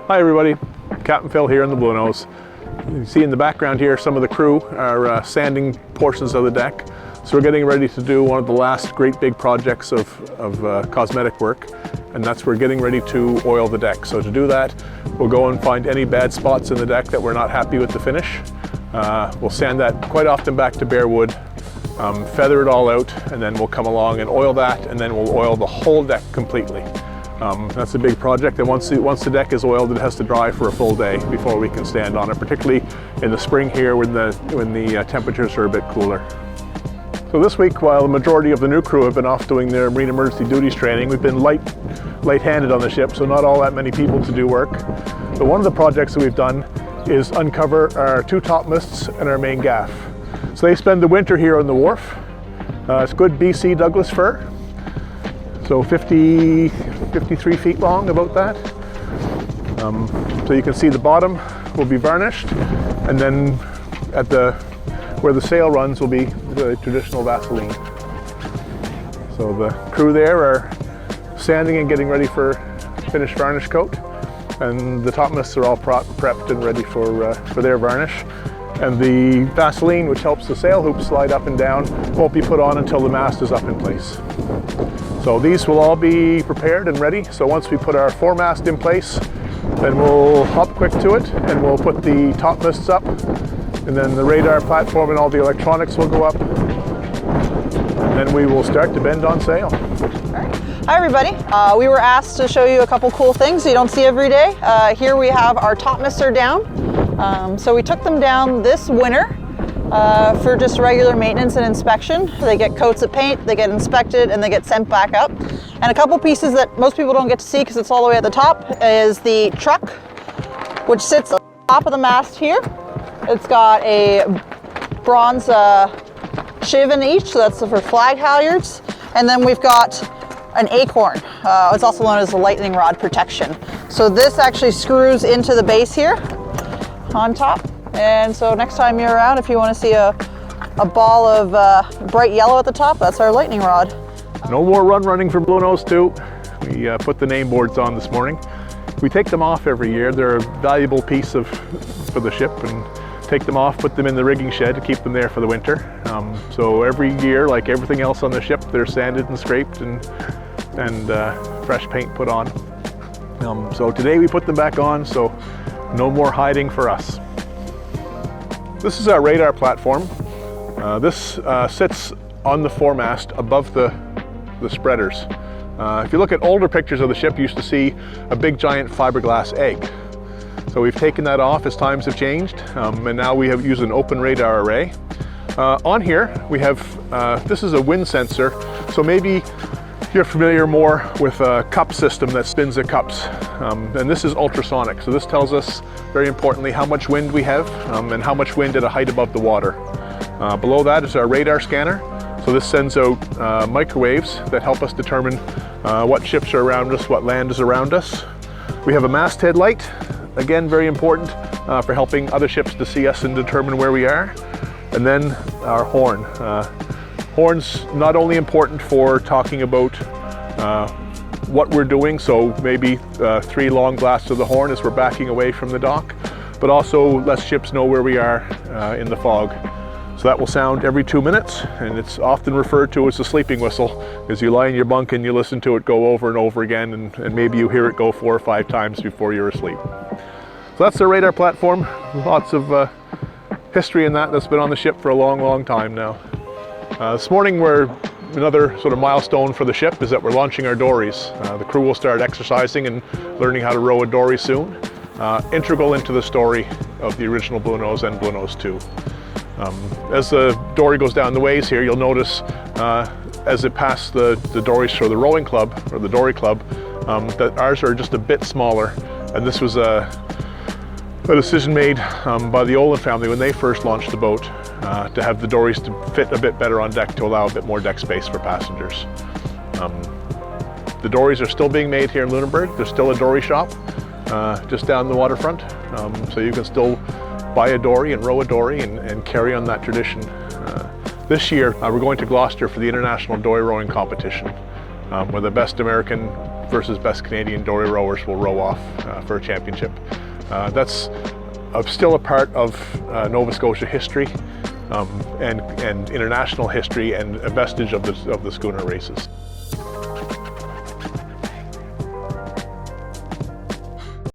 Hi everybody, Captain Phil here in the Bluenose. You see in the background here some of the crew are sanding portions of the deck. So we're getting ready to do one of the last great big projects of cosmetic work, and that's we're getting ready to oil the deck. So to do that, we'll go and find any bad spots in the deck that we're not happy with the finish. We'll sand that quite often back to bare wood, feather it all out, and then we'll come along and oil that, and then we'll oil the whole deck completely. That's a big project, and once the deck is oiled, it has to dry for a full day before we can stand on it, particularly in the spring here when the temperatures are a bit cooler. So this week, while the majority of the new crew have been off doing their marine emergency duties training, we've been light-handed on the ship, so not all that many people to do work. But one of the projects that we've done is uncover our two topmasts and our main gaff. So they spend the winter here on the wharf. It's good BC Douglas fir. So 53 feet long, about that. So you can see the bottom will be varnished, and then at where the sail runs will be the traditional Vaseline. So the crew there are sanding and getting ready for finished varnish coat, and the topmasts are all prepped and ready for their varnish. And the Vaseline, which helps the sail hoops slide up and down, won't be put on until the mast is up in place. So these will all be prepared and ready. So once we put our foremast in place, then we'll hop quick to it and we'll put the topmasts up, and then the radar platform and all the electronics will go up, and then we will start to bend on sail. Hi everybody, we were asked to show you a couple cool things you don't see every day. Here we have our topmasts are down. So we took them down this winter for just regular maintenance and inspection. They get coats of paint, they get inspected, and they get sent back up. And a couple pieces that most people don't get to see because it's all the way at the top is the truck, which sits on top of the mast here. It's got a bronze shiv in each, so that's for flag halyards. And then we've got an acorn. It's also known as the lightning rod protection. So this actually screws into the base here on top. And so next time you're around, if you want to see a ball of bright yellow at the top, that's our lightning rod. No more running for Bluenose 2. We put the name boards on this morning. We take them off every year. They're a valuable piece for the ship, and take them off, put them in the rigging shed to keep them there for the winter. So every year, like everything else on the ship, they're sanded and scraped and fresh paint put on. So today we put them back on, so no more hiding for us. This is our radar platform. This sits on the foremast above the spreaders. If you look at older pictures of the ship, you used to see a big giant fiberglass egg. So we've taken that off as times have changed, and now we have used an open radar array. On here we have, this is a wind sensor, so maybe you're familiar more with a cup system that spins the cups, and this is ultrasonic. So this tells us, very importantly, how much wind we have and how much wind at a height above the water. Below that is our radar scanner. So this sends out microwaves that help us determine what ships are around us, what land is around us. We have a masthead light, again very important for helping other ships to see us and determine where we are. And then our horn. Horn's not only important for talking about what we're doing, so maybe 3 long blasts of the horn as we're backing away from the dock, but also lets ships know where we are in the fog. So that will sound every 2 minutes, and it's often referred to as a sleeping whistle, because you lie in your bunk and you listen to it go over and over again, and maybe you hear it go 4 or 5 times before you're asleep. So that's the radar platform. Lots of history in that's been on the ship for a long time now. This morning another sort of milestone for the ship is that we're launching our dories. The crew will start exercising and learning how to row a dory soon. Integral into the story of the original Bluenose and Bluenose 2. As the dory goes down the ways here, you'll notice as it passes the dories for the rowing club, or the dory club, that ours are just a bit smaller. And this was a decision made by the Olin family when they first launched the boat to have the dories to fit a bit better on deck to allow a bit more deck space for passengers. The dories are still being made here in Lunenburg. There's still a dory shop just down the waterfront, so you can still buy a dory and row a dory and carry on that tradition. This year we're going to Gloucester for the International Dory Rowing Competition, where the best American versus best Canadian dory rowers will row off for a championship. That's still a part of Nova Scotia history and international history, and a vestige of the schooner races.